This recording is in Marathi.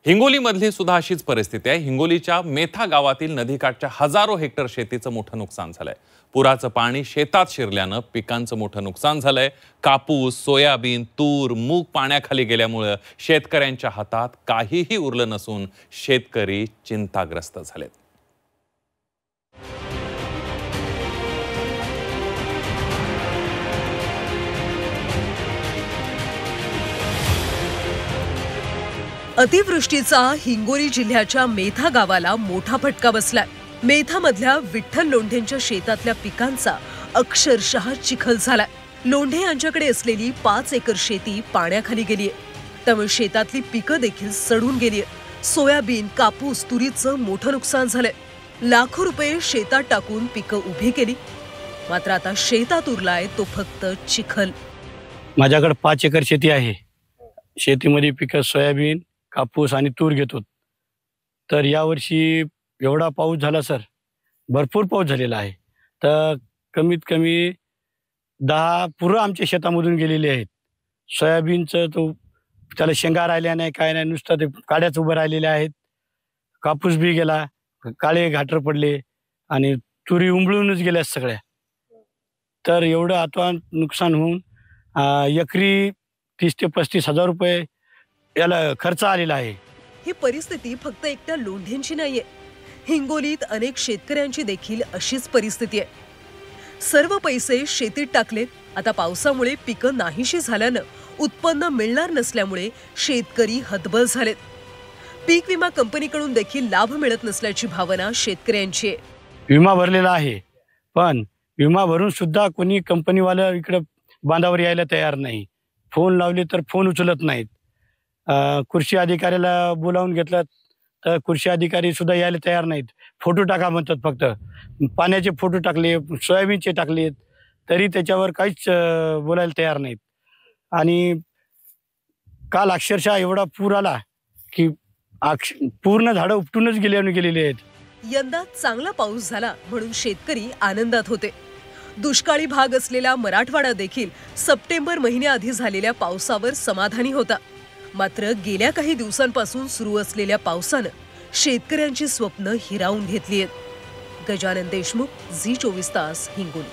हिंगोलीमधली सुद्धा अशीच परिस्थिती आहे। हिंगोलीच्या मेथा गावातील नदीकाठच्या हजारो हेक्टर शेतीचं मोठं नुकसान झालंय। पुराचं पाणी शेतात शिरल्यानं पिकांचं मोठं नुकसान झालंय। कापूस, सोयाबीन, तूर, मूग पाण्याखाली गेल्यामुळे शेतकऱ्यांच्या हातात काहीही उरलं नसून शेतकरी चिंताग्रस्त झालेत। अतिवृष्टीचा हिंगोली जिल्ह्याच्या मेथा गावाला मोठा फटका बसलाय। मेथामधल्या विठ्ठल लोंढेंच्या शेतातल्या पिकांचा अक्षरशः चिखल झालाय। लोंढे यांच्याकडे असलेली 5 एकर शेती पाण्याखाली गेलीये, त्यामुळे शेतातली पिकं देखील सडून गेलीये। सोयाबीन, कापूस, तुरीचं मोठं नुकसान झालंय। लाखो रुपये शेतात टाकून पिकं उभी केली, मात्र आता शेतात उरलाय तो फक्त चिखल। माझ्याकडे 5 एकर शेती आहे। शेतीमध्ये पिकं सोयाबीन, कापूस आणि तूर घेतो। तर यावर्षी एवढा पाऊस झाला सर, भरपूर पाऊस झालेला आहे। तर कमीत कमी 10 पुरं आमच्या शेतामधून गेलेले आहेत। सोयाबीनचं तो त्याला शेंगा राहिल्या नाही, काय नाही, नुसतं ते काड्याच उभं राहिलेल्या आहेत। कापूस बी गेला, काळे घाटर पडले आणि तुरी उंबळूनच गेल्या सगळ्या। तर एवढं आता नुकसान होऊन एकरी 30 ते 35 हजार रुपये याला खर्च आलेला आहे। ही परिस्थिती फक्त एकट्या लोंढेंची नाहीये, हिंगोलीत अनेक शेतकऱ्यांची देखील अशीच परिस्थिती आहे। सर्व पैसे शेतीत टाकलेत, आता पावसामुळे पिकं नाहीशी झाल्यानं उत्पन्न मिळणार नसल्यामुळे शेतकरी हतबल झालेत। पीक विमा कंपनीकडून देखील लाभ मिळत नसल्याची भावना शेतकऱ्यांची आहे। विमा भरलेला आहे, पण विमा भरून सुद्धा कोणी कंपनीवाला इकडे बांधावर यायला तयार नाही। फोन लावले तर फोन उचलत नाहीत। कृषी अधिकाऱ्याला बोलावून घेतलं तर कृषी अधिकारी सुद्धा यायला तयार नाहीत। फोटो टाका म्हणतात, फक्त पाण्याचे फोटो टाकले, सोयाबीनचे टाकलेत, तरी त्याच्यावर काहीच बोलायला तयार नाहीत। आणि काल अक्षरशः एवढा पूर आला की पूर्ण झाडं उपटूनच गेलेली आहेत। यंदा चांगला पाऊस झाला म्हणून शेतकरी आनंदात होते। दुष्काळी भाग असलेला मराठवाडा देखील सप्टेंबर महिन्याआधी झालेल्या पावसावर समाधानी होता। मात्र गेल्या काही दिवसांपासून सुरू असलेल्या पावसानं शेतकऱ्यांची स्वप्न हिरावून घेतली आहेत। गजानन देशमुख, झी 24 तास, हिंगोली।